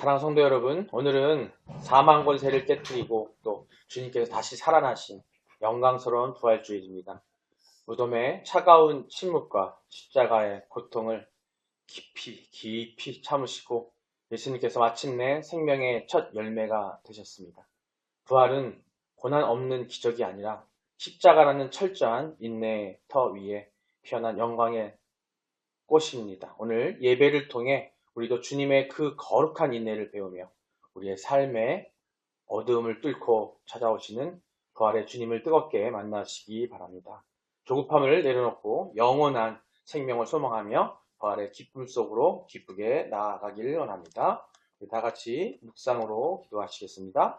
사랑하는 성도 여러분, 오늘은 사망 권세를 깨뜨리고 또 주님께서 다시 살아나신 영광스러운 부활주일입니다. 무덤의 차가운 침묵과 십자가의 고통을 깊이 참으시고 예수님께서 마침내 생명의 첫 열매가 되셨습니다. 부활은 고난 없는 기적이 아니라 십자가라는 철저한 인내의 터 위에 피어난 영광의 꽃입니다. 오늘 예배를 통해 우리도 주님의 그 거룩한 인내를 배우며 우리의 삶의 어두움을 뚫고 찾아오시는 부활의 주님을 뜨겁게 만나시기 바랍니다. 조급함을 내려놓고 영원한 생명을 소망하며 부활의 기쁨 속으로 기쁘게 나아가길 원합니다. 다 같이 묵상으로 기도하시겠습니다.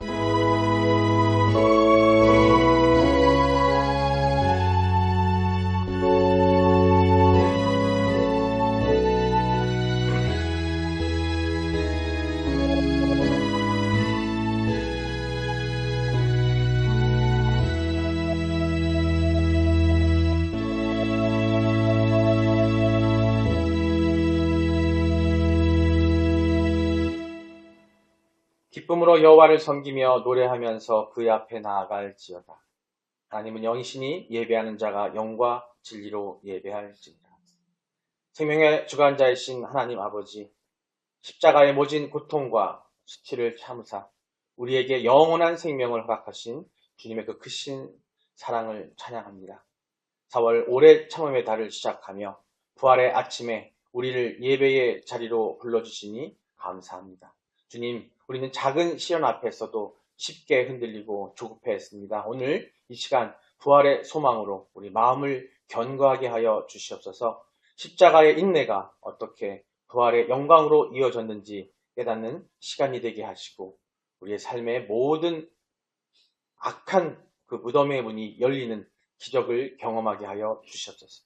기쁨으로 여호와를 섬기며 노래하면서 그의 앞에 나아갈지어다. 하나님은 영이시니 예배하는 자가 영과 진리로 예배할지니라. 생명의 주관자이신 하나님 아버지, 십자가의 모진 고통과 수치를 참으사 우리에게 영원한 생명을 허락하신 주님의 그 크신 사랑을 찬양합니다. 4월 오래 참음의 달을 시작하며 부활의 아침에 우리를 예배의 자리로 불러주시니 감사합니다. 주님, 우리는 작은 시련 앞에서도 쉽게 흔들리고 조급해했습니다. 오늘 이 시간 부활의 소망으로 우리 마음을 견고하게 하여 주시옵소서. 십자가의 인내가 어떻게 부활의 영광으로 이어졌는지 깨닫는 시간이 되게 하시고 우리의 삶의 모든 악한 그 무덤의 문이 열리는 기적을 경험하게 하여 주시옵소서.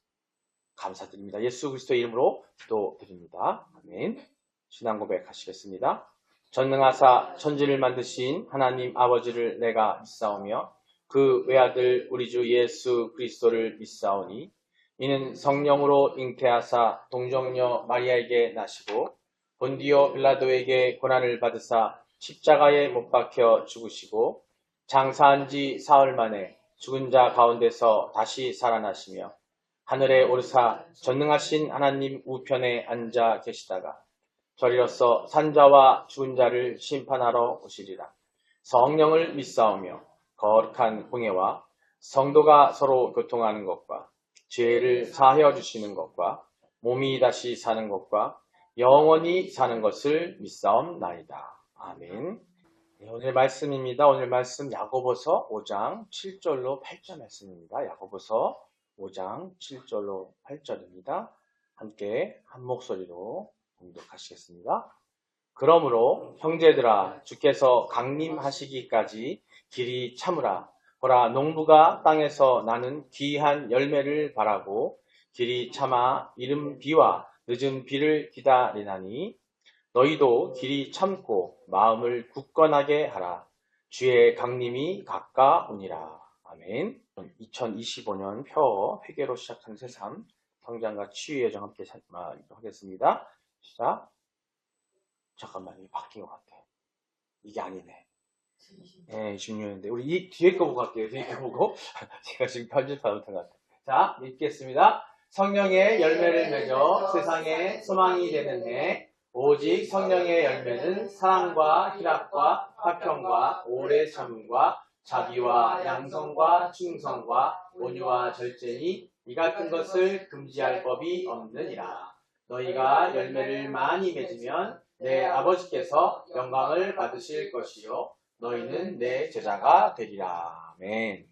감사드립니다. 예수 그리스도의 이름으로 기도드립니다. 아멘. 신앙 고백하시겠습니다. 전능하사 천지를 만드신 하나님 아버지를 내가 믿사오며 그 외아들 우리 주 예수 그리스도를 믿사오니 이는 성령으로 잉태하사 동정녀 마리아에게 나시고 본디오 빌라도에게 고난을 받으사 십자가에 못 박혀 죽으시고 장사한 지 사흘 만에 죽은 자 가운데서 다시 살아나시며 하늘에 오르사 전능하신 하나님 우편에 앉아 계시다가 저리로서 산자와 죽은 자를 심판하러 오시리라. 성령을 믿사오며 거룩한 공예와 성도가 서로 교통하는 것과 죄를 사하여 주시는 것과 몸이 다시 사는 것과 영원히 사는 것을 믿사옵나이다. 아멘. 네, 오늘 말씀입니다. 오늘 말씀 야고보서 5장 7절로 8절 말씀입니다. 야고보서 5장 7절로 8절입니다. 함께 한 목소리로 공독하시겠습니다. 그러므로 형제들아 주께서 강림하시기까지 길이 참으라. 보라 농부가 땅에서 나는 귀한 열매를 바라고 길이 참아 이른 비와 늦은 비를 기다리나니 너희도 길이 참고 마음을 굳건하게 하라. 주의 강림이 가까우니라. 아멘. 2025년 표 회개로 시작하는 새삼 성장과 치유의 여정 함께 하겠습니다. 시작. 잠깐만, 이게 바뀐 것 같아. 이게 아니네. 네, 26년인데. 우리 이 뒤에 거 보고 갈게요. 뒤에 거 보고. 제가 지금 편집하는 것 같아요. 자, 읽겠습니다. 성령의 열매를 맺어 세상에 소망이 되는 해. 오직 성령의 열매는 사랑과 희락과 화평과 오래 참음과 자비와 양성과 충성과 온유와 절제니 이 같은 것을 금지할 법이 없느니라. 너희가 열매를 많이 맺으면 내 아버지께서 영광을 받으실 것이요 너희는 내 제자가 되리라. 아멘.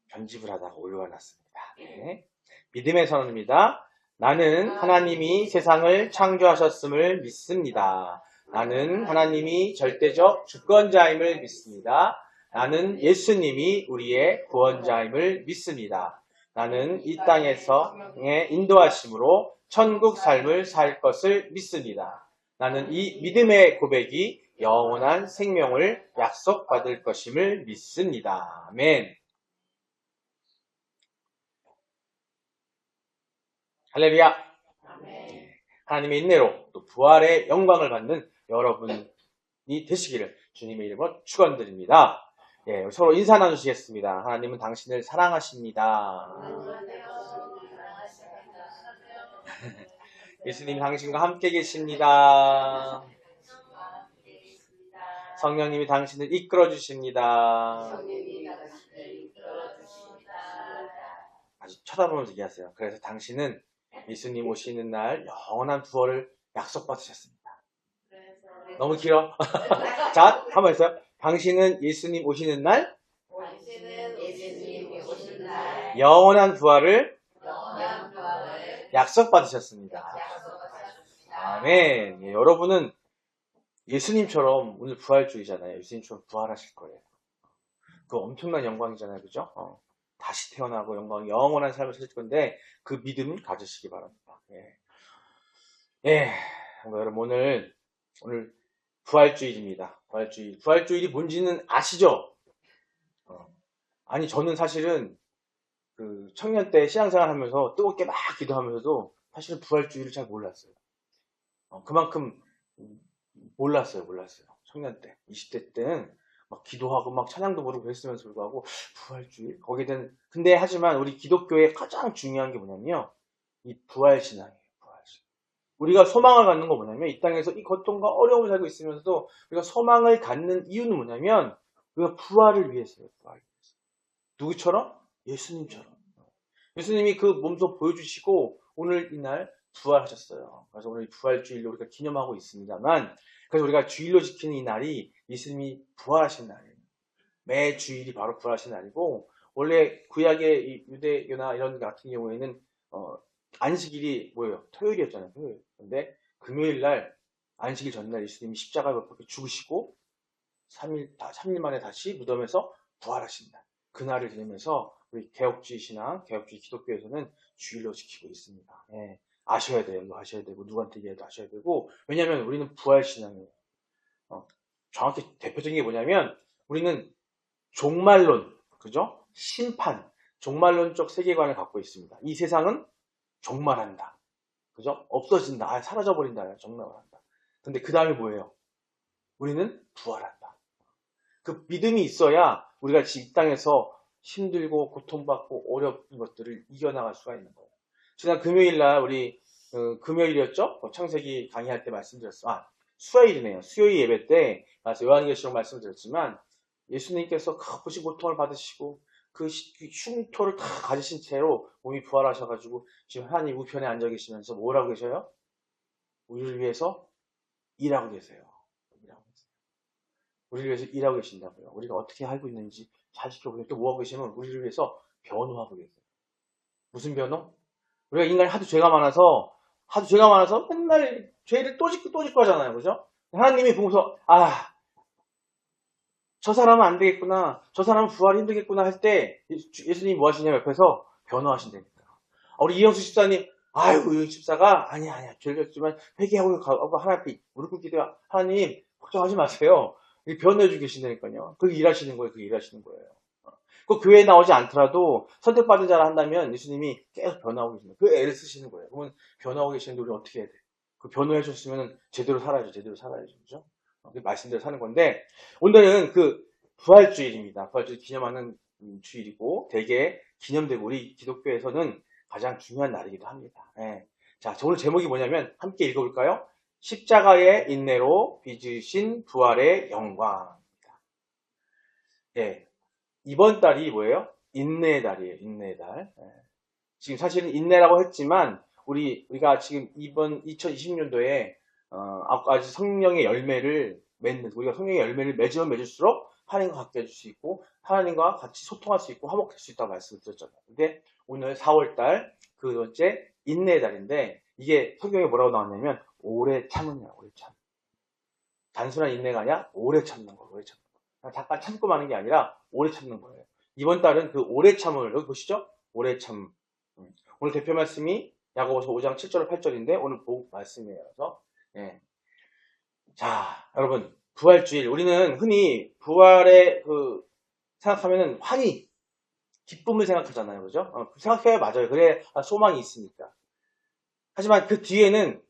편집을 하다가 올려놨습니다. 네. 믿음의 선언입니다. 나는 하나님이 세상을 창조하셨음을 믿습니다. 나는 하나님이 절대적 주권자임을 믿습니다. 나는 예수님이 우리의 구원자임을 믿습니다. 나는 이 땅에서의 인도하심으로 천국 삶을 살 것을 믿습니다. 나는 이 믿음의 고백이 영원한 생명을 약속받을 것임을 믿습니다. 아멘. 할렐루야. 하나님의 인내로 또 부활의 영광을 받는 여러분이 되시기를 주님의 이름으로 축원드립니다. 예, 서로 인사 나누시겠습니다. 하나님은 당신을 사랑하십니다. 예수님 당신과 함께 계십니다. 성령님이 당신을 이끌어 주십니다. 아주 쳐다보면서 얘기하세요. 그래서 당신은 예수님 오시는 날 영원한 부활을 약속받으셨습니다. 너무 길어. 자, 한번 했어요. 당신은 예수님 오시는 날 영원한 부활을 약속받으셨습니다. 아멘. 예, 여러분은 예수님처럼 오늘 부활주의잖아요. 예수님처럼 부활하실 거예요. 그 엄청난 영광이잖아요. 그죠? 다시 태어나고 영원한 삶을 사실 건데 그 믿음 가지시기 바랍니다. 예. 예. 여러분 오늘 부활주일입니다. 부활주일이 뭔지는 아시죠? 아니 저는 사실은 그 청년 때 신앙생활 하면서 뜨겁게 막 기도하면서도 사실은 부활주일을 잘 몰랐어요. 그만큼 몰랐어요. 청년 때, 20대 때는 막 기도하고 막 찬양도 부르고 그랬으면서 불구하고 부활주일 거기에 대한 근데 하지만 우리 기독교의 가장 중요한 게 뭐냐면요, 이 부활신앙이에요. 부활신앙. 우리가 소망을 갖는 거 뭐냐면 이 땅에서 이 고통과 어려움을 살고 있으면서도 우리가 소망을 갖는 이유는 뭐냐면 우리가 부활을 위해서요. 부활을 위해서. 누구처럼? 예수님처럼. 예수님이 그 몸소 보여주시고 오늘 이날 부활하셨어요. 그래서 오늘 부활주일로 우리가 기념하고 있습니다만, 그래서 우리가 주일로 지키는 이 날이 예수님이 부활하신 날이에요. 매 주일이 바로 부활하신 날이고, 원래 구약의 이 유대교나 이런 같은 경우에는 안식일이 뭐예요? 토요일이었잖아요. 토요일. 근데 금요일 날 안식일 전날 예수님이 십자가에 못 박혀 죽으시고 3일 만에 다시 무덤에서 부활하신 날. 그날을 기념해서 우리 개혁주의 신앙, 개혁주의 기독교에서는 주일로 지키고 있습니다. 예, 아셔야 돼요. 이거 아셔야 되고 누구한테 얘기해도 아셔야 되고, 왜냐하면 우리는 부활 신앙이에요. 정확히 대표적인 게 뭐냐면 우리는 종말론, 그죠? 심판, 종말론적 세계관을 갖고 있습니다. 이 세상은 종말한다, 그죠? 없어진다, 사라져버린다, 종말한다. 근데 그 다음에 뭐예요? 우리는 부활한다. 그 믿음이 있어야 우리가 이 땅에서 힘들고 고통받고 어려운 것들을 이겨나갈 수가 있는 거예요. 지난 금요일날 우리 금요일이었죠? 창세기 강의할 때 말씀드렸어요. 수요일이네요. 수요일 예배 때 요한계시록 말씀드렸지만 예수님께서 크신 고통을 받으시고 그 흉터를 다 가지신 채로 몸이 부활하셔가지고 지금 하나님 우편에 앉아 계시면서 뭐라고 계셔요? 우리를 위해서 일하고 계세요. 우리를 위해서 일하고 계신다고요. 우리가 어떻게 살고 있는지 잘 지켜보세요. 또 뭐하고 계시면 우리를 위해서 변호하고 계세요. 무슨 변호? 우리가 인간이 하도 죄가 많아서 맨날 죄를 또 짓고 하잖아요. 그죠? 하나님이 보고서 저 사람은 안 되겠구나, 저 사람은 부활이 힘들겠구나 할 때 예수님이 뭐 하시냐면 옆에서 변호하신다니까. 우리 이영수 집사님, 이영수 집사가 아니야 죄를 졌지만 회개하고 하나님 앞에 무릎 꿇기도 하나님 걱정하지 마세요. 변호해주고 계신다니까요. 그게 일하시는 거예요. 그 교회에 나오지 않더라도 선택받은 자라 한다면 예수님이 계속 변호하고 계십니다. 그 애를 쓰시는 거예요. 그러면 변호하고 계시는데 우리 어떻게 해야 돼? 그 변호해 줬으면 제대로 살아야죠. 그죠? 말씀대로 사는 건데, 오늘은 그 부활주일입니다. 부활주일 기념하는 주일이고 대개 기념되고 우리 기독교에서는 가장 중요한 날이기도 합니다. 예. 자, 오늘 제목이 뭐냐면 함께 읽어볼까요? 십자가의 인내로 빚으신 부활의 영광입니다. 예. 이번 달이 뭐예요? 인내의 달이에요. 인내의 달. 예. 지금 사실은 인내라고 했지만 우리가 지금 이번 2020년도에 아직 성령의 열매를 맺는, 우리가 성령의 열매를 맺으면 맺을수록 하나님과 가까이 해줄 수 있고 하나님과 같이 소통할 수 있고 화목할 수 있다고 말씀드렸잖아요. 근데 오늘 4월달 그 번째 인내의 달인데, 이게 성경에 뭐라고 나왔냐면 오래 참으냐, 오래 참. 단순한 인내가 아니라 오래 참는 거, 오래 참는 거. 잠깐 참고 마는 게 아니라 오래 참는 거예요. 이번 달은 그 오래 참을, 여기 보시죠? 오래 참. 오늘 대표 말씀이 야고보서 5장 7절 8절인데 오늘 복 말씀이에요. 그래서 예. 자, 여러분, 부활주일, 우리는 흔히 부활에 생각하면은 환희, 기쁨을 생각하잖아요. 그죠? 생각해야 맞아요. 그래 소망이 있으니까. 하지만 그 뒤에는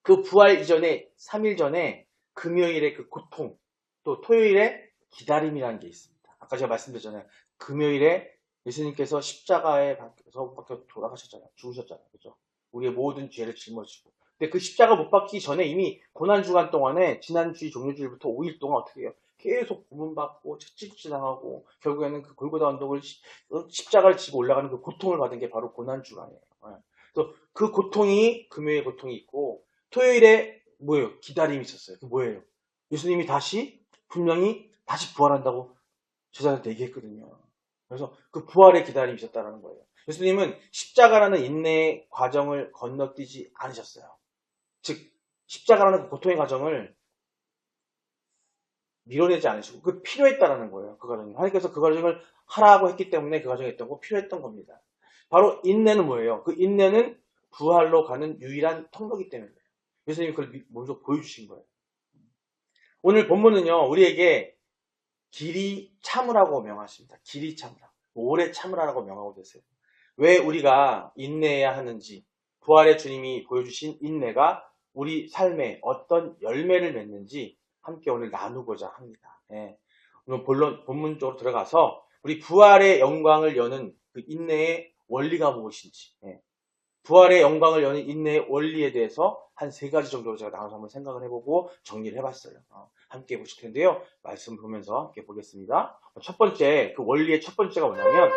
그 부활 이전에 3일 전에 금요일의 그 고통, 또 토요일에 기다림이라는 게 있습니다. 아까 제가 말씀드렸잖아요. 금요일에 예수님께서 십자가에 박혀서 돌아가셨잖아요. 죽으셨잖아요. 그죠? 우리의 모든 죄를 짊어지고. 근데 그 십자가 못 박히기 전에 이미 고난주간 동안에 지난주 종료주일부터 5일 동안 어떻게 해요? 계속 고문받고 채찍질당하고 결국에는 그 골고다 언덕을 십자가를 지고 올라가는 그 고통을 받은 게 바로 고난주간이에요. 그래서 그 고통이 금요일 고통이 있고 토요일에 뭐예요? 기다림이 있었어요. 그 뭐예요? 예수님이 다시 분명히 다시 부활한다고 제자들한테 얘기했거든요. 그래서 그 부활의 기다림이 있었다는 거예요. 예수님은 십자가라는 인내의 과정을 건너뛰지 않으셨어요. 즉 십자가라는 그 고통의 과정을 밀어내지 않으시고 그 필요했다라는 거예요. 그 과정이. 하나님께서 그 과정을 하라고 했기 때문에 그 과정이 있던 거 필요했던 겁니다. 바로 인내는 뭐예요? 그 인내는 부활로 가는 유일한 통로이기 때문에 예수님이 그걸 먼저 보여주신 거예요. 오늘 본문은요, 우리에게 길이 참으라고 명하십니다. 길이 참으라. 오래 참으라고 명하고 계세요. 왜 우리가 인내해야 하는지, 부활의 주님이 보여주신 인내가 우리 삶에 어떤 열매를 맺는지 함께 오늘 나누고자 합니다. 예. 오늘 본문 쪽으로 들어가서 우리 부활의 영광을 여는 그 인내의 원리가 무엇인지, 예. 부활의 영광을 여는 인내의 원리에 대해서 한 3가지 정도로 제가 나눠서 한번 생각을 해보고 정리를 해봤어요. 함께 보실 텐데요. 말씀 보면서 함께 보겠습니다. 첫 번째, 그 원리의 첫 번째가 뭐냐면,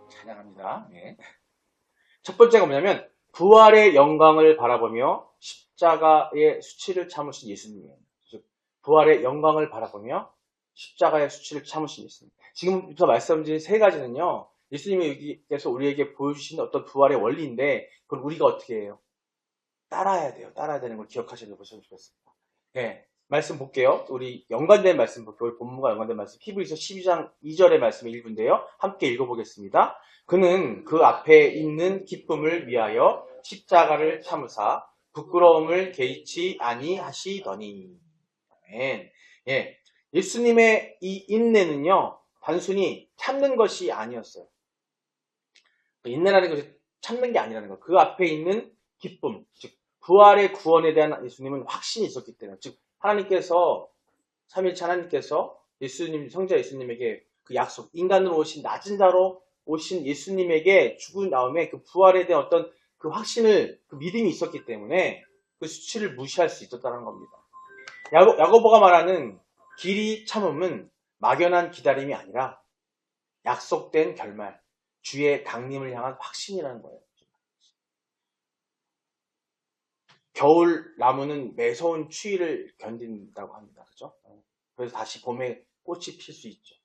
찬양합니다. 네. 첫 번째가 뭐냐면, 부활의 영광을 바라보며 십자가의 수치를 참으신 예수님이에요. 즉, 부활의 영광을 바라보며 십자가의 수치를 참으신 예수님. 지금부터 말씀드린 3가지는요, 예수님이 여기에서 우리에게 보여주신 어떤 부활의 원리인데, 그걸 우리가 어떻게 해요? 따라야 돼요. 따라야 되는 걸 기억하시는 보시면 좋겠습니다. 네. 말씀 볼게요. 우리 연관된 말씀 볼게요. 우리 본문과 연관된 말씀. 히브리서 12장 2절의 말씀의 일부인데요. 함께 읽어보겠습니다. 그는 그 앞에 있는 기쁨을 위하여 십자가를 참으사 부끄러움을 개의치 아니하시더니. 아멘. 예. 예수님의 이 인내는요, 단순히 참는 것이 아니었어요. 인내라는 것이 참는 게 아니라는 거예요. 그 앞에 있는 기쁨, 즉 부활의 구원에 대한 예수님은 확신이 있었기 때문에, 즉 하나님께서, 삼위일체 하나님께서 예수님, 성자 예수님에게 그 약속, 인간으로 오신 낮은 자로 오신 예수님에게 죽은 다음에 그 부활에 대한 어떤 그 확신을, 그 믿음이 있었기 때문에 그 수치를 무시할 수 있었다는 겁니다. 야고보가 말하는 길이 참음은 막연한 기다림이 아니라 약속된 결말, 주의 강림을 향한 확신이라는 거예요. 겨울 나무는 매서운 추위를 견딘다고 합니다. 그죠? 그래서 다시 봄에 꽃이 필 수 있죠.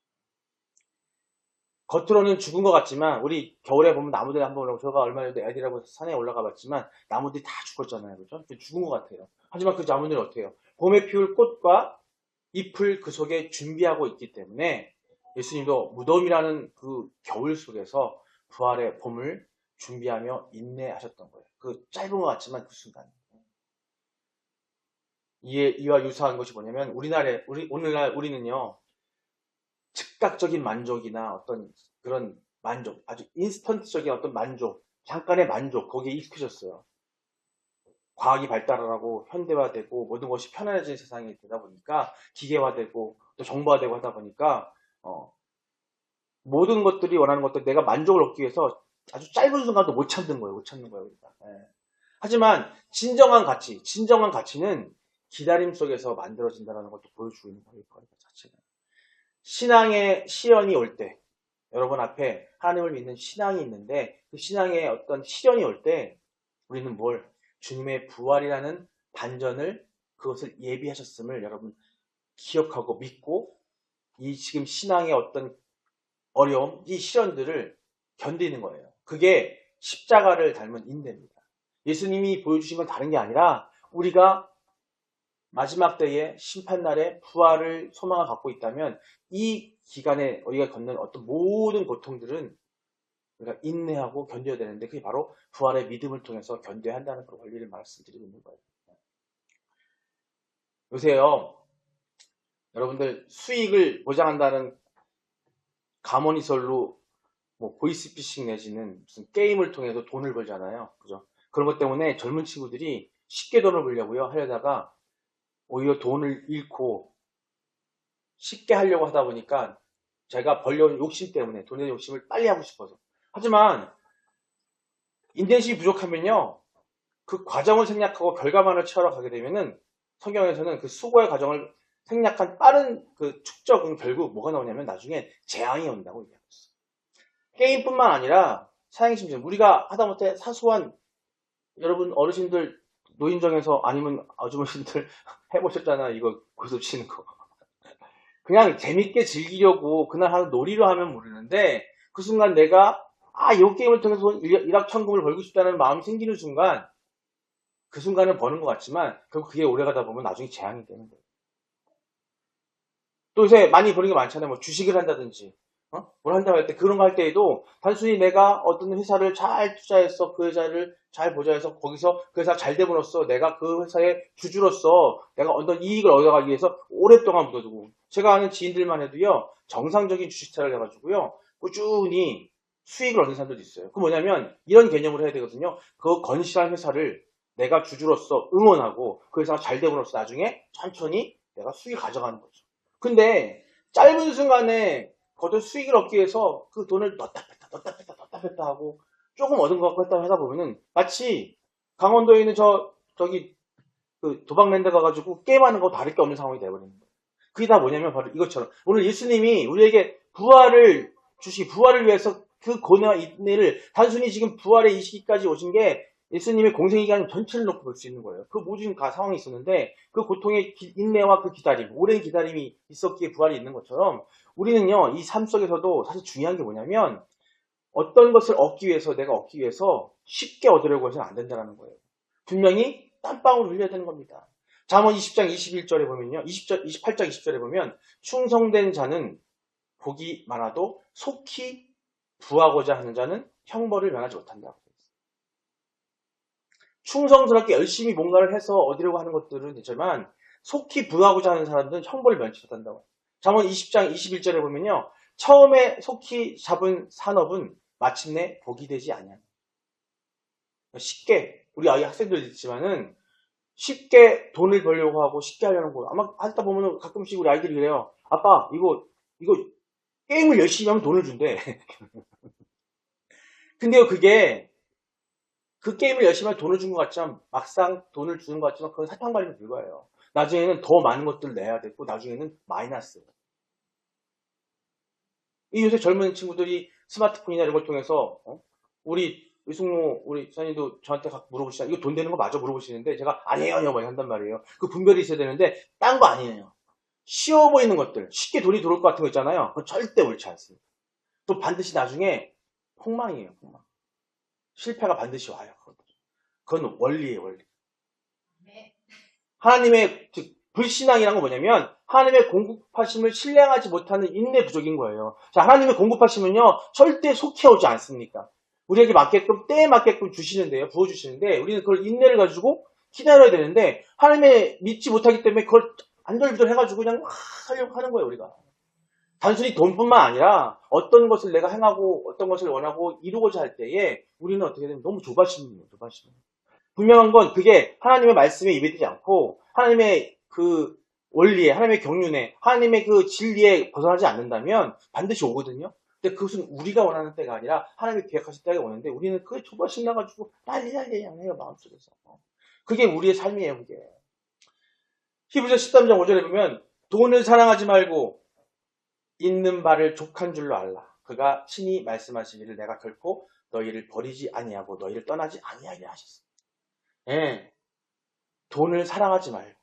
겉으로는 죽은 것 같지만, 우리 겨울에 보면 나무들 한번 올라가고, 제가 얼마 전에 애들하고 산에 올라가 봤지만, 나무들이 다 죽었잖아요. 그죠? 죽은 것 같아요. 하지만 그 나무들은 어떻게 해요? 봄에 피울 꽃과 잎을 그 속에 준비하고 있기 때문에, 예수님도 무덤이라는 그 겨울 속에서 부활의 봄을 준비하며 인내하셨던 거예요. 그 짧은 것 같지만 그 순간. 이와 유사한 것이 뭐냐면, 오늘날 우리는요, 즉각적인 만족이나 어떤 그런 만족, 아주 인스턴트적인 어떤 만족, 잠깐의 만족, 거기에 익숙해졌어요. 과학이 발달하고 현대화되고 모든 것이 편안해진 세상이 되다 보니까 기계화되고 또 정보화되고 하다 보니까 모든 것들이 원하는 것들, 내가 만족을 얻기 위해서 아주 짧은 순간도 못 참는 거예요. 못 참는 거예요. 예. 하지만 진정한 가치는 기다림 속에서 만들어진다는 것도 보여주고 있는 거예요. 그 자체는. 신앙의 시련이 올 때, 여러분 앞에 하나님을 믿는 신앙이 있는데 그 신앙의 어떤 시련이 올 때 우리는 주님의 부활이라는 반전을, 그것을 예비하셨음을 여러분 기억하고 믿고, 이 지금 신앙의 어떤 어려움, 이 시련들을 견디는 거예요. 그게 십자가를 닮은 인내입니다. 예수님이 보여주신 건 다른 게 아니라 우리가 마지막 때에 심판날에 부활을 소망을 갖고 있다면 이 기간에 우리가 겪는 어떤 모든 고통들은 우리가 인내하고 견뎌야 되는데, 그게 바로 부활의 믿음을 통해서 견뎌야 한다는 그런 원리를 말씀드리고 있는 거예요. 요새요, 여러분들 수익을 보장한다는 가머니설로 뭐 보이스피싱 내지는 무슨 게임을 통해서 돈을 벌잖아요. 그죠? 그런 것 때문에 젊은 친구들이 쉽게 돈을 벌려고요. 하려다가 오히려 돈을 잃고 쉽게 하려고 하다 보니까 제가 벌려온 욕심 때문에 돈의 욕심을 빨리 하고 싶어서. 하지만 인내심이 부족하면요. 그 과정을 생략하고 결과만을 취하러 가게 되면은 성경에서는 그 수고의 과정을 생략한 빠른 그 축적은 결국 뭐가 나오냐면 나중에 재앙이 온다고 얘기하고 있어요. 게임뿐만 아니라 사행심심 우리가 하다못해 사소한 여러분 어르신들 노인정에서 아니면 아주머니들 해보셨잖아 이거 고스톱 치는 거 그냥 재밌게 즐기려고 그날 하는 놀이로 하면 모르는데 그 순간 내가 이 게임을 통해서 일확천금을 벌고 싶다는 마음이 생기는 순간 그 순간은 버는 것 같지만 결국 그게 오래가다 보면 나중에 재앙이 되는 거예요. 또 요새 많이 보는 게 많잖아요. 뭐 주식을 한다든지 뭘 한다고 할 때 그런 거 할 때에도 단순히 내가 어떤 회사를 잘 투자해서 그 회사를 잘 보좌해서 거기서 그 회사가 잘 되므로써 내가 그 회사의 주주로서 내가 어떤 이익을 얻어가기 위해서 오랫동안 묻어두고 제가 아는 지인들만 해도요 정상적인 주식 투자를 해가지고요 꾸준히 수익을 얻는 사람들도 있어요. 그 뭐냐면 이런 개념으로 해야 되거든요. 그 건실한 회사를 내가 주주로서 응원하고 그 회사가 잘 되므로써 나중에 천천히 내가 수익을 가져가는 거죠. 근데 짧은 순간에 거둔 수익을 얻기 위해서 그 돈을 넣었다 뺐다 하고 조금 얻은 것 같고 했다 하다 보면은 마치 강원도에 있는 저기 그 도박랜드 가가지고 게임하는 거 다를 게 없는 상황이 돼버리는 거예요. 그게 다 뭐냐면 바로 이것처럼 오늘 예수님이 우리에게 부활을 부활을 위해서 그 고뇌와 인내를 단순히 지금 부활의 이 시기까지 오신 게 예수님의 공생기간 전체를 놓고 볼 수 있는 거예요. 그 모든 상황이 있었는데 그 고통의 인내와 그 기다림, 오랜 기다림이 있었기에 부활이 있는 것처럼 우리는요, 이 삶 속에서도 사실 중요한 게 뭐냐면 어떤 것을 얻기 위해서 내가 얻기 위해서 쉽게 얻으려고 해서는 안 된다는 거예요. 분명히 땀방울 흘려야 되는 겁니다. 잠언 20장 21절에 보면요. 28장 20절에 보면 충성된 자는 복이 많아도 속히 부하고자 하는 자는 형벌을 면하지 못한다고. 충성스럽게 열심히 뭔가를 해서 얻으려고 하는 것들은 되지만 속히 부하고자 하는 사람들은 형벌을 면치 못한다고. 잠언 20장 21절에 보면요. 처음에 속히 잡은 산업은 마침내 복이 되지 아니하니. 쉽게 우리 아이 학생들 있지만은 쉽게 돈을 벌려고 하고 쉽게 하려는 거 아마 하다 보면 가끔씩 우리 아이들이 그래요. 아빠 이거 게임을 열심히 하면 돈을 준대. 근데요 그게 그 게임을 열심히 하면 돈을 준 것 같지만 막상 돈을 주는 것 같지만 그건 사탕발림에 불과해요. 나중에는 더 많은 것들을 내야 되고 나중에는 마이너스. 이 요새 젊은 친구들이 스마트폰이나 이런 걸 통해서 우리 의숙모 우리 선생님도 저한테 가끔 물어보시잖아요. 이거 돈 되는 거 맞아 물어보시는데 제가 아니에요 많이 한단 말이에요. 그 분별이 있어야 되는데 딴 거 아니에요. 쉬워 보이는 것들 쉽게 돈이 들어올 것 같은 거 있잖아요. 그건 절대 옳지 않습니다. 또 반드시 나중에 폭망이에요. 폭망. 실패가 반드시 와요. 그건 원리예요. 원리. 하나님의 불신앙이란 건 뭐냐면 하나님의 공급하심을 신뢰하지 못하는 인내 부족인 거예요. 자, 하나님의 공급하심은요 절대 속히 오지 않습니까? 우리에게 맞게끔 때에 맞게끔 주시는데요, 부어주시는데 우리는 그걸 인내를 가지고 기다려야 되는데 하나님의 믿지 못하기 때문에 그걸 안절부절 해가지고 그냥 막 하려고 하는 거예요. 우리가 단순히 돈뿐만 아니라 어떤 것을 내가 행하고 어떤 것을 원하고 이루고자 할 때에 우리는 어떻게 되면 너무 조바심이에요. 조바심. 분명한 건 그게 하나님의 말씀에 입에되지 않고 하나님의 그 원리에 하나님의 경륜에 하나님의 그 진리에 벗어나지 않는다면 반드시 오거든요. 근데 그것은 우리가 원하는 때가 아니라 하나님이 계획하신 때가 오는데 우리는 그게 조바심 나가지고 난리 해요 마음속에서. 그게 우리의 삶이에요. 그게. 히브리서 13장 5절에 보면 돈을 사랑하지 말고 있는 바를 족한 줄로 알라. 그가 친히 말씀하시기를 내가 결코 너희를 버리지 아니하고 너희를 떠나지 아니하리라 하셨습니다. 예, 돈을 사랑하지 말고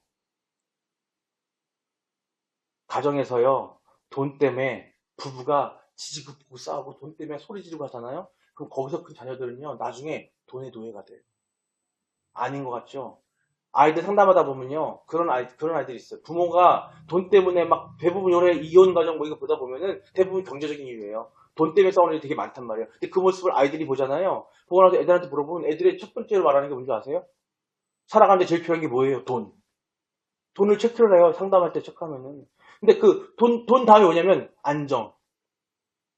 가정에서요 돈 때문에 부부가 지지급고 싸우고 돈 때문에 소리 지르고 하잖아요. 그럼 거기서 큰 자녀들은요 나중에 돈의 노예가 돼요. 아닌 것 같죠? 아이들 상담하다 보면요 그런 아이들이 있어요. 부모가 돈 때문에 막 대부분 요래 이혼 가정 뭐 이거 보다 보면은 대부분 경제적인 이유예요. 돈 때문에 싸우는 일이 되게 많단 말이에요. 근데 그 모습을 아이들이 보잖아요. 보고 나서 애들한테 물어보면 애들의 첫 번째로 말하는 게 뭔지 아세요? 살아가는데 제일 필요한 게 뭐예요? 돈. 돈을 체크를 해요. 상담할 때 체크하면은. 근데 그 돈 다음에 뭐냐면 안정.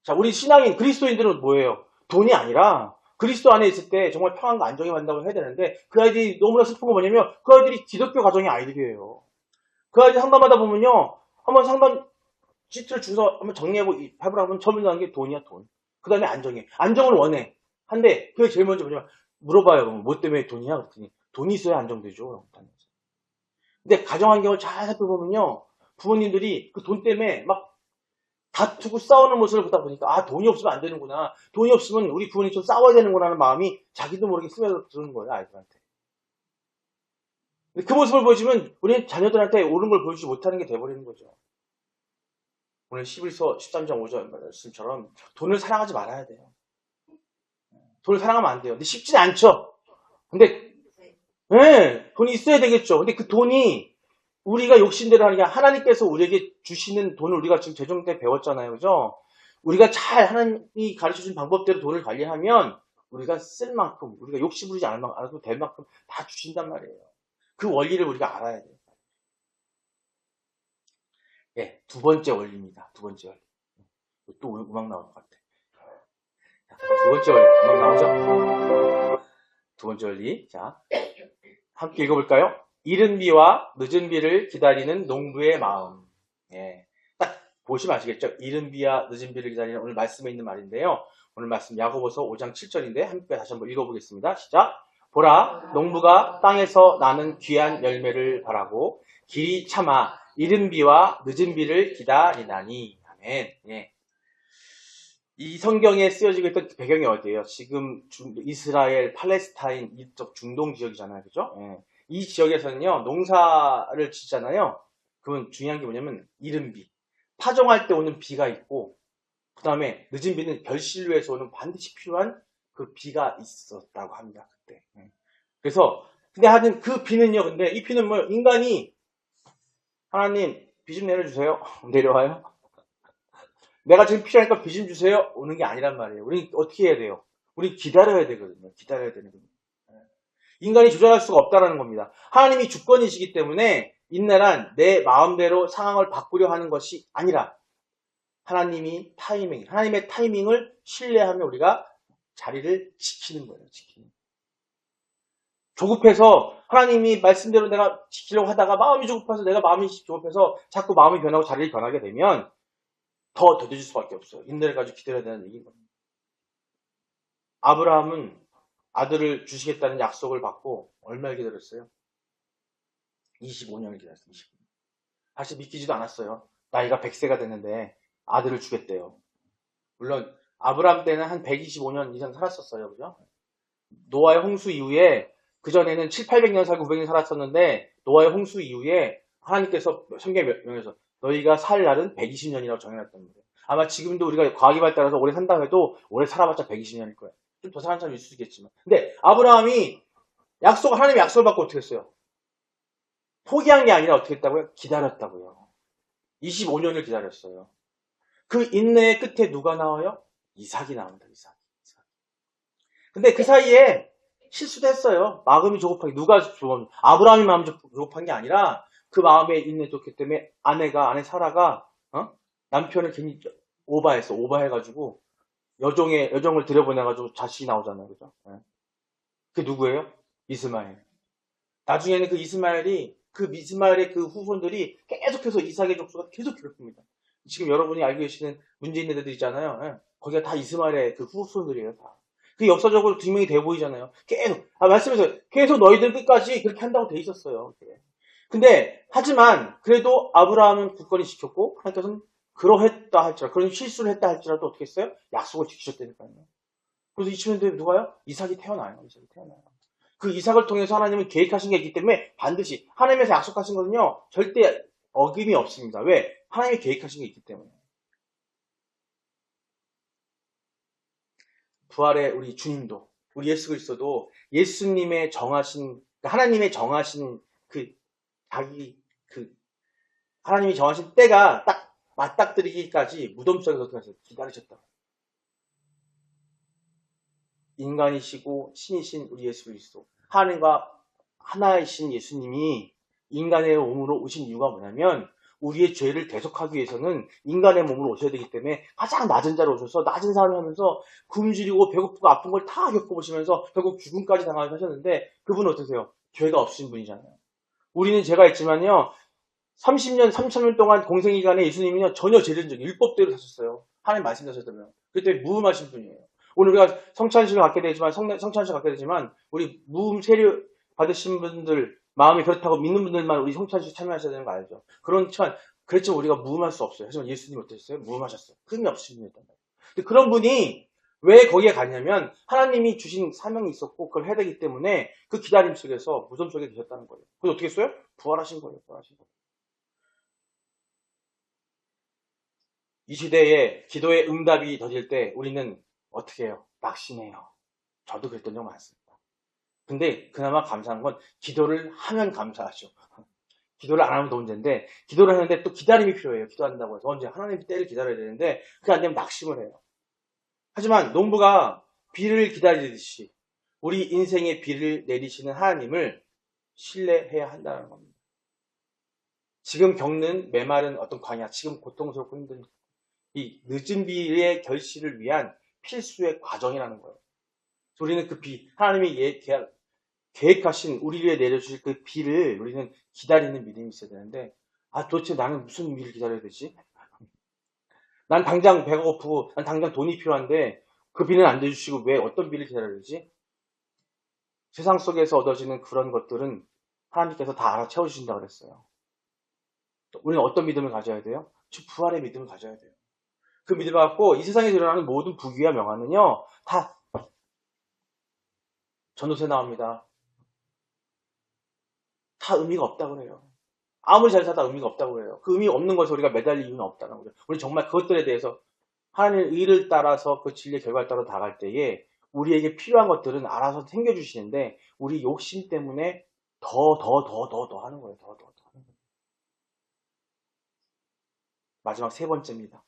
자, 우리 신앙인 그리스도인들은 뭐예요? 돈이 아니라 그리스도 안에 있을 때 정말 평안과 안정이 받는다고 해야 되는데 그 아이들이 너무나 슬픈 거 뭐냐면 그 아이들이 기독교 가정의 아이들이에요. 그 아이들 상담하다 보면요. 한번 상담 시트를 주서 한번 해보라 하면 처음 나는 게 돈이야, 돈. 그 다음에 안정이에요. 안정을 원해. 한데 그게 제일 먼저 뭐냐면 물어봐요. 그러면 뭐 때문에 돈이야? 그랬더니 돈이 있어야 안정되죠. 근데 가정 환경을 잘 살펴보면요. 부모님들이 그 돈 때문에 막 다투고 싸우는 모습을 보다 보니까 아 돈이 없으면 안 되는구나. 돈이 없으면 우리 부모님 좀 싸워야 되는구나 하는 마음이 자기도 모르게 스며드는 거예요. 아이들한테. 근데 그 모습을 보여주면 우리 자녀들한테 옳은 걸 보여주지 못하는 게 돼버리는 거죠. 오늘 11서 13장 5절 말씀처럼 돈을 사랑하지 말아야 돼요. 돈을 사랑하면 안 돼요. 근데 쉽진 않죠. 근데 네, 돈이 있어야 되겠죠. 근데 그 돈이 우리가 욕심대로 하는 게 하나님께서 우리에게 주시는 돈을 우리가 지금 재정 때 배웠잖아요. 그죠? 우리가 잘 하나님이 가르쳐준 방법대로 돈을 관리하면 우리가 쓸 만큼, 우리가 욕심 부리지 않아도 될 만큼 다 주신단 말이에요. 그 원리를 우리가 알아야 돼요. 예, 두 번째 원리입니다. 두 번째 원리. 또 음악 나올 것 같아. 두 번째 원리. 음악 나오죠? 두 번째 원리. 자, 함께 읽어볼까요? 이른 비와 늦은 비를 기다리는 농부의 마음. 예. 딱 보시면 아시겠죠? 이른 비와 늦은 비를 기다리는 오늘 말씀에 있는 말인데요. 오늘 말씀 야고보서 5장 7절인데 함께 다시 한번 읽어보겠습니다. 시작. 보라, 농부가 땅에서 나는 귀한 열매를 바라고 길이 참아 이른 비와 늦은 비를 기다리나니. 아멘. 예. 이 성경에 쓰여지고 있던 배경이 어디예요? 지금 이스라엘, 팔레스타인 이쪽 중동 지역이잖아요. 그죠? 예. 이 지역에서는요, 농사를 짓잖아요. 그러면 중요한 게 뭐냐면, 이른 비. 파종할 때 오는 비가 있고, 그 다음에 늦은 비는 결실로에서 오는 반드시 필요한 그 비가 있었다고 합니다. 그때. 그래서, 근데 하여튼 그 비는요, 근데 이 비는 뭐, 인간이, 하나님, 비 좀 내려주세요. 내려와요? 내가 지금 필요하니까 비 좀 주세요. 오는 게 아니란 말이에요. 우리 어떻게 해야 돼요? 우리 기다려야 되거든요. 기다려야 되는 겁니다. 인간이 조절할 수가 없다는 겁니다. 하나님이 주권이시기 때문에 인내란 내 마음대로 상황을 바꾸려 하는 것이 아니라 하나님의 타이밍을 신뢰하며 우리가 자리를 지키는 거예요. 지키는. 조급해서 하나님이 말씀대로 내가 지키려고 하다가 마음이 조급해서 내가 마음이 조급해서 자꾸 마음이 변하고 자리를 변하게 되면 더 더뎌질 수밖에 없어요. 인내를 가지고 기다려야 되는 얘기인 겁니다. 아브라함은 아들을 주시겠다는 약속을 받고 얼마를 기다렸어요? 25년을 기다렸어요. 25년. 사실 믿기지도 않았어요. 나이가 100세가 됐는데 아들을 주겠대요. 물론 아브라함 때는 한 125년 이상 살았었어요. 그죠? 노아의 홍수 이후에 그전에는 7, 800년 살고 900년 살았었는데 노아의 홍수 이후에 하나님께서 성경에 명해서 너희가 살 날은 120년이라고 정해놨단 말이에요. 아마 지금도 우리가 과학이 발달해서 오래 산다 해도 오래 살아봤자 120년일 거예요. 좀 더 사는 사람이 있을 수 있겠지만. 근데 아브라함이 하나님의 약속을 받고 어떻게 했어요? 포기한 게 아니라 어떻게 했다고요? 기다렸다고요. 25년을 기다렸어요. 그 인내의 끝에 누가 나와요? 이삭이 나옵니다. 이삭. 근데 그 사이에 실수도 했어요. 마음이 조급하게. 아브라함이 마음이 조급한 게 아니라 그 마음에 인내 좋기 때문에 아내 사라가 남편을 괜히 오바해가지고 여정을 들여보내가지고 자식이 나오잖아요. 그죠? 그게 누구예요? 이스마엘. 나중에는 그 이스마엘의 그 후손들이 계속해서 이삭의 족수가 계속 괴롭힙니다. 지금 여러분이 알고 계시는 문제 있는 데들 있잖아요. 거기가 다 이스마엘의 그 후손들이에요. 다. 그 역사적으로 증명이 돼 보이잖아요. 말씀에서 계속 너희들 끝까지 그렇게 한다고 돼 있었어요. 근데 하지만 그래도 아브라함은 굳건히 지켰고 하나님께서는 그런 실수를 했다 할지라도 어떻게 했어요? 약속을 지키셨다니까요. 그래서 이 친구인데 누가요? 이삭이 태어나요. 그 이삭을 통해서 하나님은 계획하신 게 있기 때문에 반드시 하나님에서 약속하신 거는요 절대 어김이 없습니다. 왜? 하나님이 계획하신 게 있기 때문에. 부활의 우리 주님도 우리 예수 그리스도도 예수님의 하나님의 정하신 하나님이 정하신 때가 딱 맞닥뜨리기까지 무덤 속에서 기다리셨다. 인간이시고 신이신 우리 예수 그리스도, 하나님과 하나이신 예수님이 인간의 몸으로 오신 이유가 뭐냐면 우리의 죄를 대속하기 위해서는 인간의 몸으로 오셔야 되기 때문에 가장 낮은 자로 오셔서 낮은 삶을 하면서 굶주리고 배고프고 아픈 걸 다 겪어보시면서 결국 죽음까지 당하셨는데 그분은 어떠세요? 죄가 없으신 분이잖아요. 우리는 죄가 있지만요. 30년, 30년 동안 공생기간에 예수님은요, 전혀 죄를 적이 율법대로 사셨어요. 하나님 말씀하셨다면. 그때 무음하신 분이에요. 오늘 우리가 성찬식을 갖게 되지만, 성찬식을 갖게 되지만, 우리 무음 세례 받으신 분들, 마음이 그렇다고 믿는 분들만 우리 성찬식 참여하셔야 되는 거 알죠? 그렇지만 우리가 무음할 수 없어요. 하지만 예수님 어떠셨어요? 무음하셨어요. 흠이 없으신 분이었단 말이에요. 근데 그런 분이 왜 거기에 갔냐면, 하나님이 주신 사명이 있었고, 그걸 해야 되기 때문에 그 기다림 속에서, 무덤 속에 계셨다는 거예요. 그래서 어떻게 했어요? 부활하신 거예요. 부활하신 거예요. 이 시대에 기도의 응답이 더딜 때 우리는 어떻게 해요? 낙심해요. 저도 그랬던 적 많습니다. 근데 그나마 감사한 건 기도를 하면 감사하죠. 기도를 안 하면 더 문제인데 기도를 하는데 또 기다림이 필요해요. 기도한다고 해서 언제 하나님의 때를 기다려야 되는데 그게 안 되면 낙심을 해요. 하지만 농부가 비를 기다리듯이 우리 인생의 비를 내리시는 하나님을 신뢰해야 한다는 겁니다. 지금 겪는 메마른 어떤 광야, 지금 고통스럽고 힘든 이 늦은 비의 결실을 위한 필수의 과정이라는 거예요. 우리는 그 비, 하나님이 계획하신 우리를 내려주실 그 비를 우리는 기다리는 믿음이 있어야 되는데, 도대체 나는 무슨 비를 기다려야 되지? 난 당장 배가 고프고, 난 당장 돈이 필요한데, 그 비는 안 내주시고 왜 어떤 비를 기다려야 되지? 세상 속에서 얻어지는 그런 것들은 하나님께서 다 알아채워주신다고 그랬어요. 우리는 어떤 믿음을 가져야 돼요? 부활의 믿음을 가져야 돼요. 그 믿음을 갖고 이 세상에 일어나는 모든 부귀와 명화는요, 다 전도서에 나옵니다. 다 의미가 없다고 그래요. 아무리 잘 살다 의미가 없다고 그래요. 그 의미 없는 것에 우리가 매달릴 이유는 없다는 거죠. 우리 정말 그것들에 대해서 하나님의 의를 따라서 그 진리의 결과를 따라 나갈 때에 우리에게 필요한 것들은 알아서 챙겨주시는데 우리 욕심 때문에 더 하는 거예요. 더 하는 거예요. 마지막 세 번째입니다.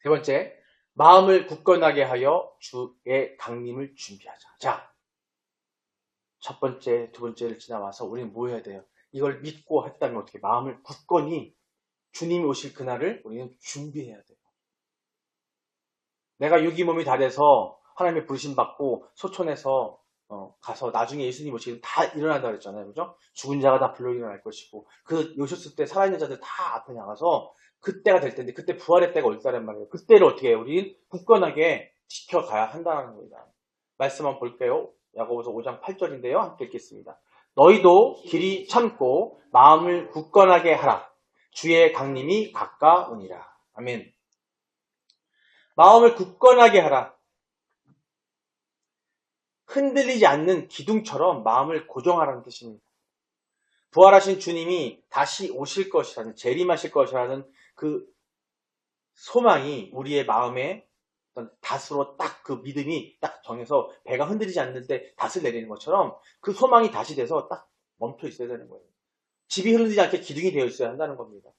세 번째, 마음을 굳건하게 하여 주의 강림을 준비하자. 자, 첫 번째, 두 번째를 지나와서 우리는 뭐 해야 돼요? 이걸 믿고 했다면 어떻게 마음을 굳건히 주님이 오실 그날을 우리는 준비해야 돼요. 내가 유기몸이 다 돼서 하나님의 부르심 받고 소천에서 가서 나중에 예수님 오시면 다 일어난다 그랬잖아요. 그죠? 죽은 자가 다 불러 일어날 것이고 그 오셨을 때 살아있는 자들 다 앞에 나가서 그때가 될 텐데 그때 부활의 때가 올 거란 말이에요. 그때를 어떻게 해요? 우리는 굳건하게 지켜가야 한다는 겁니다. 말씀 한번 볼게요. 야고보서 5장 8절인데요. 함께 읽겠습니다. 너희도 길이 참고 마음을 굳건하게 하라. 주의 강림이 가까우니라. 아멘. 마음을 굳건하게 하라. 흔들리지 않는 기둥처럼 마음을 고정하라는 뜻입니다. 부활하신 주님이 다시 오실 것이라는, 재림하실 것이라는 그 소망이 우리의 마음에 어떤 닷으로 딱 그 믿음이 딱 정해서 배가 흔들리지 않는데 닷을 내리는 것처럼 그 소망이 다시 돼서 딱 멈춰 있어야 되는 거예요. 집이 흔들리지 않게 기둥이 되어 있어야 한다는 겁니다.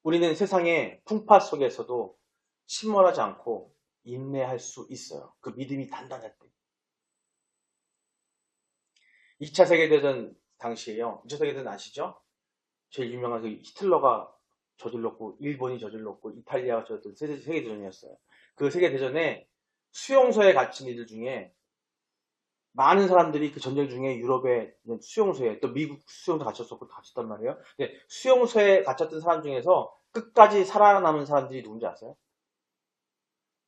우리는 세상의 풍파 속에서도 침몰하지 않고 인내할 수 있어요. 그 믿음이 단단할 때. 2차 세계대전 당시에요. 2차 세계대전 아시죠? 제일 유명한 그 히틀러가 저질렀고 일본이 저질렀고 이탈리아가 저질렀던 세계대전이었어요. 그 세계대전에 수용소에 갇힌 이들 중에 많은 사람들이 그 전쟁 중에 유럽의 수용소에 또 미국 수용소에 갇혔었고 갇혔단 말이에요. 근데 수용소에 갇혔던 사람 중에서 끝까지 살아남은 사람들이 누군지 아세요?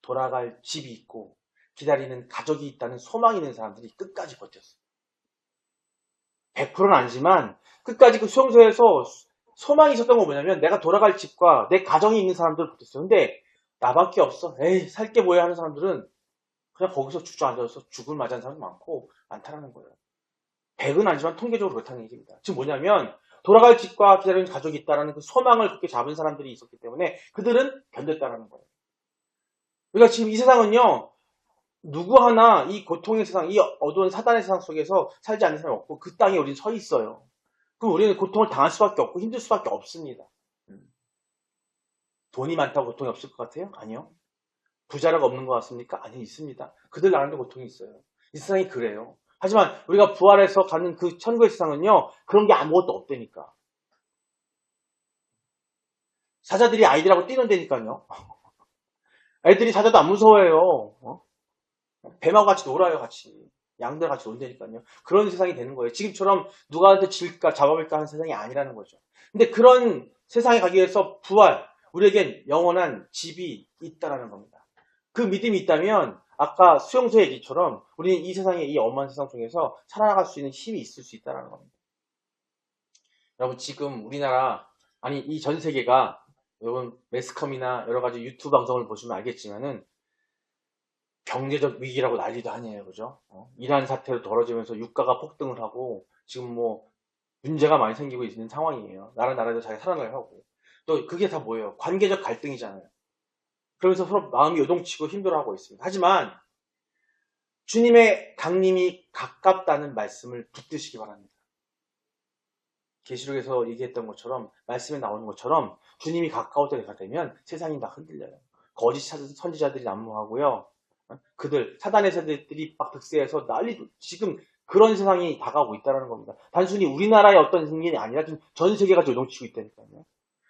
돌아갈 집이 있고 기다리는 가족이 있다는 소망이 있는 사람들이 끝까지 버텼어요. 100%는 아니지만 끝까지 그 수용소에서 소망이 있었던 건 뭐냐면 내가 돌아갈 집과 내 가정이 있는 사람들을 버텼어요. 근데 나밖에 없어. 에이 살 게 뭐야 하는 사람들은 그냥 거기서 주저앉아서 죽을 맞이한 사람이 많다는 거예요. 100은 아니지만 통계적으로 그렇다는 얘기입니다. 지금 뭐냐면 돌아갈 집과 기다리는 가족이 있다는 그 소망을 그렇게 잡은 사람들이 있었기 때문에 그들은 견뎠다는 거예요. 그러니까 지금 이 세상은요. 누구 하나 이 고통의 세상, 이 어두운 사단의 세상 속에서 살지 않는 사람이 없고 그 땅에 우리는 서 있어요. 그럼 우리는 고통을 당할 수밖에 없고 힘들 수밖에 없습니다. 돈이 많다고 고통이 없을 것 같아요? 아니요. 부자라가 없는 것 같습니까? 아니, 있습니다. 그들 나름대로 고통이 있어요. 이 세상이 그래요. 하지만 우리가 부활해서 가는 그 천국의 세상은요, 그런 게 아무것도 없다니까. 사자들이 아이들하고 뛰는 데니까요. 애들이 사자도 안 무서워해요. 뱀하고 같이 놀아요, 같이. 양들 같이 논다니까요. 그런 세상이 되는 거예요. 지금처럼 누구한테 질까 잡아볼까 하는 세상이 아니라는 거죠. 근데 그런 세상에 가기 위해서 부활, 우리에겐 영원한 집이 있다라는 겁니다. 그 믿음이 있다면 아까 수용소의 얘기처럼 우리는 이 세상에, 이 엄한 세상 중에서 살아나갈 수 있는 힘이 있을 수 있다는 겁니다. 여러분, 지금 우리나라, 아니 이 전 세계가, 여러분 매스컴이나 여러 가지 유튜브 방송을 보시면 알겠지만은 경제적 위기라고 난리도 아니에요. 그죠? 이란 사태로 벌어지면서 유가가 폭등을 하고 지금 뭐 문제가 많이 생기고 있는 상황이에요. 나라도 잘 살아나려고. 또 그게 다 뭐예요? 관계적 갈등이잖아요. 그러면서 서로 마음이 요동치고 힘들어하고 있습니다. 하지만 주님의 강림이 가깝다는 말씀을 붙드시기 바랍니다. 계시록에서 얘기했던 것처럼, 말씀에 나오는 것처럼 주님이 가까울 때가 되면 세상이 다 흔들려요. 거짓 선지자들이 난무하고요. 그들, 사단의 세대들이 막 득세해서 지금 그런 세상이 다가오고 있다는 겁니다. 단순히 우리나라의 어떤 생긴이 아니라 전 세계가 요동치고 있다니까요.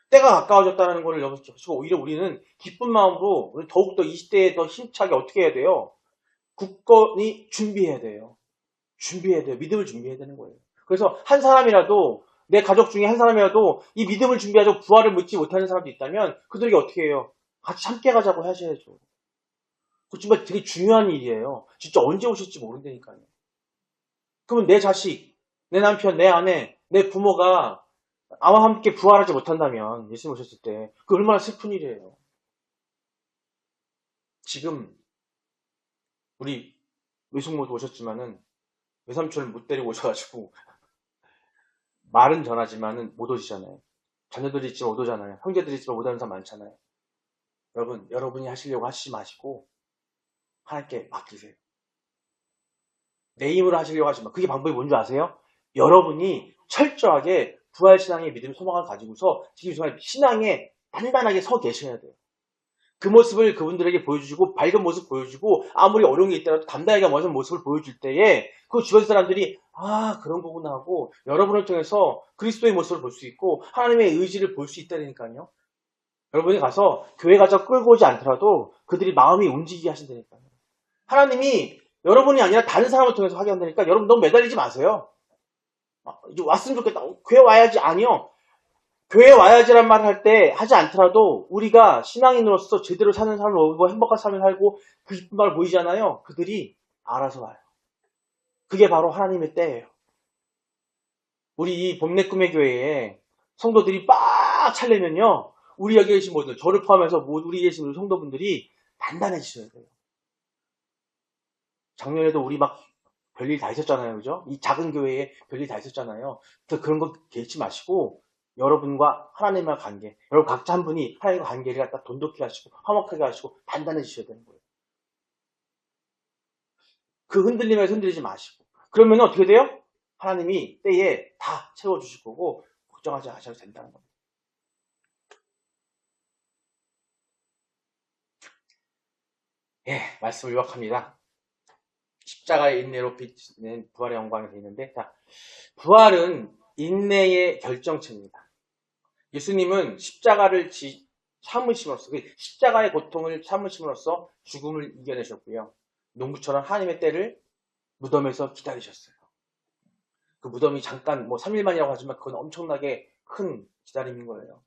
때가 가까워졌다는 걸 여기서 오히려 우리는 기쁜 마음으로 더욱더 20대에 더 힘차게 어떻게 해야 돼요? 굳건히 준비해야 돼요. 믿음을 준비해야 되는 거예요. 그래서 한 사람이라도, 내 가족 중에 한 사람이라도 이 믿음을 준비하고 부활을 믿지 못하는 사람도 있다면 그들에게 어떻게 해요? 같이 함께 가자고 하셔야죠. 그거 정말 되게 중요한 일이에요. 진짜 언제 오실지 모른다니까요. 그러면 내 자식, 내 남편, 내 아내, 내 부모가 아마 함께 부활하지 못한다면, 예수님 오셨을 때, 그 얼마나 슬픈 일이에요. 지금 우리 외숙모도 오셨지만은 외삼촌을 못 데리고 오셔가지고 말은 전하지만은 못 오시잖아요. 자녀들이 있지만 못 오잖아요. 형제들이 있지만 못 오는 사람 많잖아요. 여러분이 하시려고 하시지 마시고 하나님께 맡기세요. 내 힘으로 하시려고 하지 마. 그게 방법이 뭔지 아세요? 여러분이 철저하게 부활신앙의 믿음 소망을 가지고서 지금 정말 신앙에 단단하게 서 계셔야 돼요. 그 모습을 그분들에게 보여주시고, 밝은 모습 보여주고, 아무리 어려운 게 있더라도 담대하게 멋진 모습을 보여줄 때에 그 주변 사람들이 아, 그런 거구나 하고 여러분을 통해서 그리스도의 모습을 볼 수 있고 하나님의 의지를 볼 수 있다니까요. 여러분이 가서 교회 가서 끌고 오지 않더라도 그들이 마음이 움직이게 하신다니까요. 하나님이 여러분이 아니라 다른 사람을 통해서 하게 한다니까 여러분 너무 매달리지 마세요. 이제 왔으면 좋겠다. 교회 와야지. 아니요. 교회 와야지란 말을 할 때 하지 않더라도 우리가 신앙인으로서 제대로 사는 삶을 먹고 행복한 삶을 살고 그 기쁜 말을 보이잖아요. 그들이 알아서 와요. 그게 바로 하나님의 때예요. 우리 이 봄내 꿈의 교회에 성도들이 빡 차려면요. 우리 여기 계신 분들, 저를 포함해서 우리 계신 우리 성도분들이 단단해지셔야 돼요. 작년에도 우리 막 별일 다 있었잖아요. 그죠? 이 작은 교회에 별일 다 있었잖아요. 그래서 그런 거 개의치 마시고 여러분과 하나님과 관계, 여러분 각자 한 분이 하나님과 관계를 갖다 돈독히 하시고 화목하게 하시고 단단해지셔야 되는 거예요. 그 흔들림에서 흔들리지 마시고. 그러면 어떻게 돼요? 하나님이 때에 다 채워주실 거고 걱정하지 않으셔도 된다는 겁니다. 예, 말씀을 요약합니다. 십자가의 인내로 빛낸 부활의 영광이 되어 있는데, 자, 부활은 인내의 결정체입니다. 예수님은 십자가를 참으심으로써, 십자가의 고통을 참으심으로써 죽음을 이겨내셨고요. 농부처럼 하나님의 때를 무덤에서 기다리셨어요. 그 무덤이 잠깐 3일만이라고 하지만 그건 엄청나게 큰 기다림인 거예요.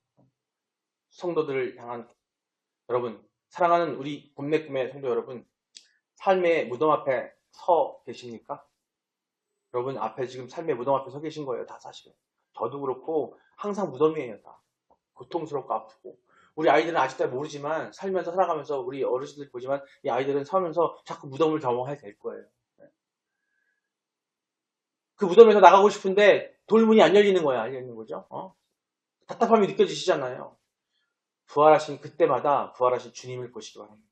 성도들을 향한, 여러분, 사랑하는 우리 봄내 꿈의 성도 여러분, 삶의 무덤 앞에 서 계십니까? 여러분 앞에 지금 삶의 무덤 앞에 서 계신 거예요. 다 사실은. 저도 그렇고 항상 무덤이에요. 다. 고통스럽고 아프고. 우리 아이들은 아직도 모르지만 살면서 살아가면서 우리 어르신들 보지만 이 아이들은 살면서 자꾸 무덤을 경험하게 될 거예요. 그 무덤에서 나가고 싶은데 돌문이 안 열리는 거야. 알겠는 거죠? 답답함이 느껴지시잖아요. 부활하신 그때마다 부활하신 주님을 보시기 바랍니다.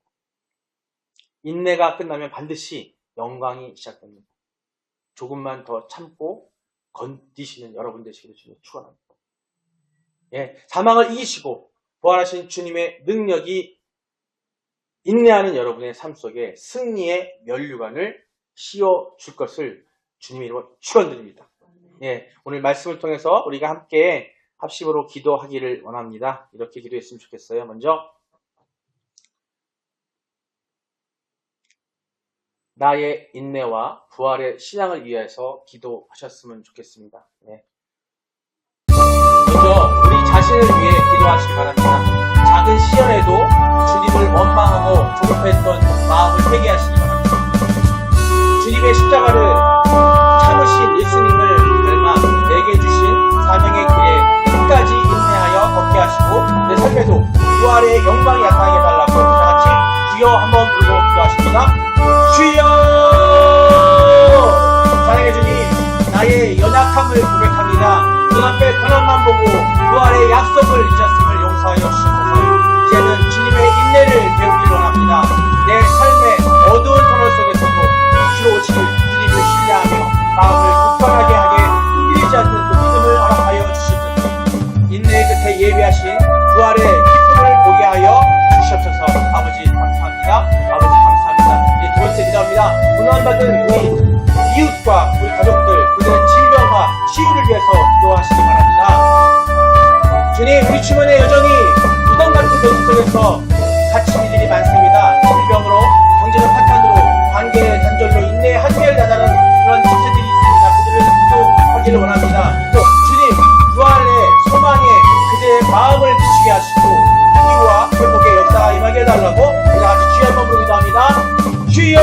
인내가 끝나면 반드시 영광이 시작됩니다. 조금만 더 참고 건디시는 여러분 되시기를 주님 축원합니다. 예, 사망을 이기시고 부활하신 주님의 능력이 인내하는 여러분의 삶 속에 승리의 면류관을 씌워줄 것을 주님의 이름으로 축원드립니다. 예, 오늘 말씀을 통해서 우리가 함께 합심으로 기도하기를 원합니다. 이렇게 기도했으면 좋겠어요. 먼저 나의 인내와 부활의 신앙을 위해서 기도하셨으면 좋겠습니다. 네. 먼저 우리 자신을 위해 기도하시기 바랍니다. 작은 시련에도 주님을 원망하고 조급했던 마음을 회개하시기 바랍니다. 주님의 십자가를 참으신 예수님을 닮아 내게 주신 사명의 길에 끝까지 인내하여 걷게 하시고 내 삶에도 부활의 영광이 나타나게 해달라고 다같이 주여 한번 부르고 기도하십니다. 주여! 사랑의 주님, 나의 연약함을 고백합니다. 눈앞에 고난만 보고 부활의 약속을 잊었음을 용서하여 주시옵소서. 이제는 주님의 인내를 배우기를 원합니다. 내 삶의 어두운 터널 속에서도 주로 오실 주님을 신뢰하며 마음을 굳건하게 하게 흔들리지 않는 그 믿음을 허락하여 주시옵소서. 인내의 끝에 예비하신 부활의 기쁨을 보게 하여 주시옵소서. 아버지 감사합니다. 아버지 감사합니다. 이제 두 번째 기도합니다. 고난받은 우리 이웃과 우리 가족들, 그들의 질병과 치유를 위해서 기도하시기 바랍니다. 주님, 우리 주변에 여전히 무덤 같은 도시 속에서 갇힌 이들이 많습니다. 질병으로, 경제적 파탄으로, 관계 단절로, 인내의 한계를 다다는 그런 지체들이 있습니다. 그들을 기도하기를 원합니다. 또 주님, 부활의 소망에 그들의 마음을 비추게 하시고 치유와 회복의 역사가 임하게 해달라고 우리 같이 주여 한번 부르기도 합니다. 주여!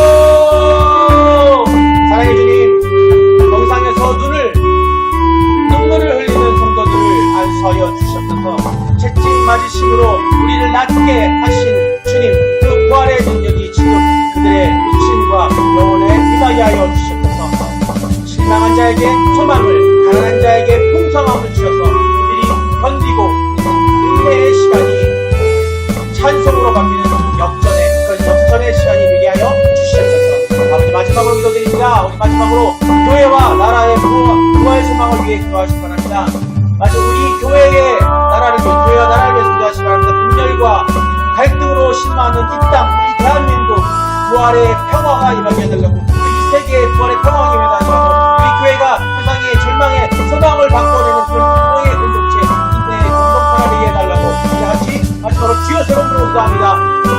사랑의 주님, 영상에서 눈물을 흘리는 성도들을 안수하여 주셨어서 채찍 맞으심으로 우리를 낫게 하신 주님, 그 부활의 능력이 지금 그들의 육신과 영혼에 임하게 하여 주셨어서 실망한 자에게 소망을, 가난한 자에게 풍성함을 주셔서 그들이 견디고 인내의 시간이 찬송으로 바뀌는 역전의 시간이 되게 하여 주시옵소서. 아버지, 마지막으로 기도드립니다. 우리 마지막으로 교회와 나라의 부활 소망을 위해 기도하시기 바랍니다. 마치 우리 교회의 나라를 위해, 교회와 나라를 위해서 기도하시기 바랍니다. 분열과 갈등으로 신망하는 이 땅, 우리 대한민국 부활의 평화가 임하게 해달라고, 이 세계의 부활의 평화가 임하게 해달라고, 우리 교회가 세상의 절망의 소망을 바꿔내는 그런 기도의 공동체, 인내의 공동체가 되게 해달라고 우리 같이 마지막으로 주여 세 번 부르고 기도합니다.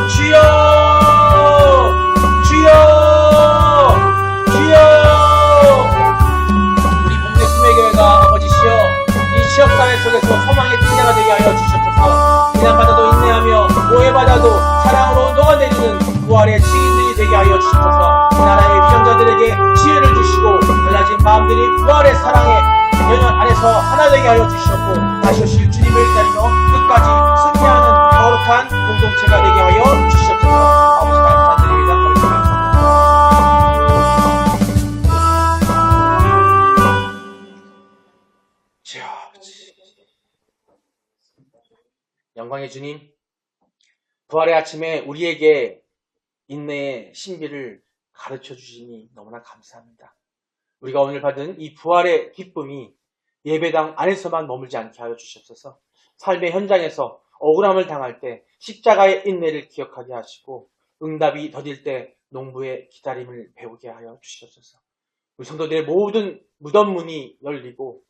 주여! 주여! 주여! 우리 복내 수매교회가 아버지시여, 이 지역사회 속에서 소망의 tin자가 되게 하여 주셨소서. 비난받아도 인내하며 오해받아도 사랑으로 녹아내리는 부활의 증인들이 되게 하여 주시옵소서. 이 나라의 위정자들에게 지혜를 주시고 갈라진 마음들이 부활의 사랑의 연연 안에서 하나 되게 하여 주시옵고 다시 오실 주님을 기다리며 끝까지 승리하는 거룩한 공동체가 되게 하여 주시옵소서. 아버지 감사드립니다. 아버지 감사합니다. 영광의 주님, 부활의 아침에 우리에게 인내의 신비를 가르쳐 주시니 너무나 감사합니다. 우리가 오늘 받은 이 부활의 기쁨이 예배당 안에서만 머물지 않게 하여 주시옵소서. 삶의 현장에서 억울함을 당할 때 십자가의 인내를 기억하게 하시고 응답이 더딜 때 농부의 기다림을 배우게 하여 주시옵소서. 우리 성도들의 모든 무덤 문이 열리고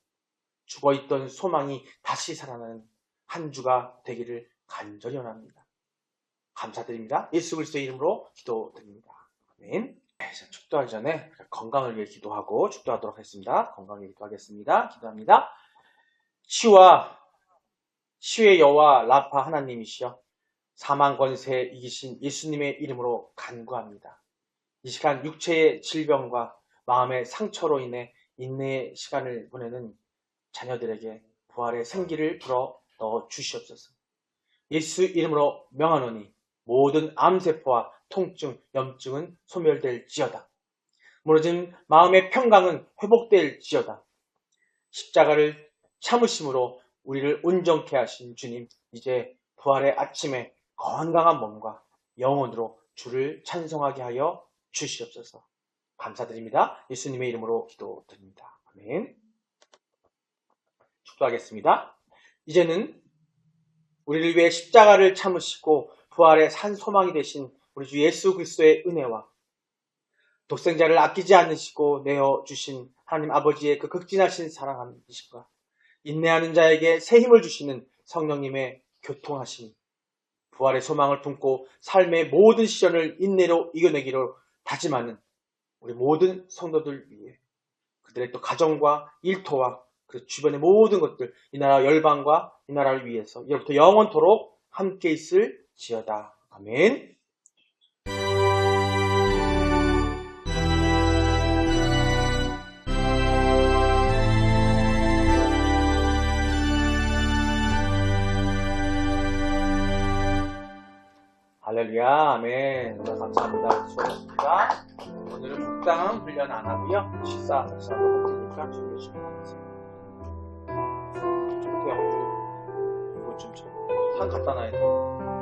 죽어있던 소망이 다시 살아나는 한 주가 되기를 간절히 원합니다. 감사드립니다. 예수 그리스도의 이름으로 기도드립니다. 아멘. 축도하기 전에 건강을 위해 기도하고 축도하도록 하겠습니다. 건강을 위해 기도하겠습니다. 기도합니다. 치유의 여호와 라파 하나님이시여, 사망 권세 이기신 예수님의 이름으로 간구합니다. 이 시간 육체의 질병과 마음의 상처로 인해 인내의 시간을 보내는 자녀들에게 부활의 생기를 불어 넣어 주시옵소서. 예수 이름으로 명하노니 모든 암세포와 통증, 염증은 소멸될지어다. 무너진 마음의 평강은 회복될지어다. 십자가를 참으심으로 우리를 온전케 하신 주님, 이제 부활의 아침에 건강한 몸과 영혼으로 주를 찬송하게 하여 주시옵소서. 감사드립니다. 예수님의 이름으로 기도드립니다. 아멘. 축도하겠습니다. 이제는 우리를 위해 십자가를 참으시고 부활의 산 소망이 되신 우리 주 예수 그리스도의 은혜와 독생자를 아끼지 않으시고 내어주신 하나님 아버지의 그 극진하신 사랑하심과 인내하는 자에게 새 힘을 주시는 성령님의 교통하심, 부활의 소망을 품고 삶의 모든 시련을 인내로 이겨내기로 다짐하는 우리 모든 성도들 위해 그들의 또 가정과 일터와 그 주변의 모든 것들, 이 나라 열방과 이 나라를 위해서 이로부터 영원토록 함께 있을지어다. 아멘. 할렐루야, 아멘. 감사합니다. 수고하셨습니다. 오늘은 묵상 훈련 안 하고요. 식사하고 먹으니까 준비해 주시면 되겠습니다. 이거 좀 산 갖다 놔야 돼.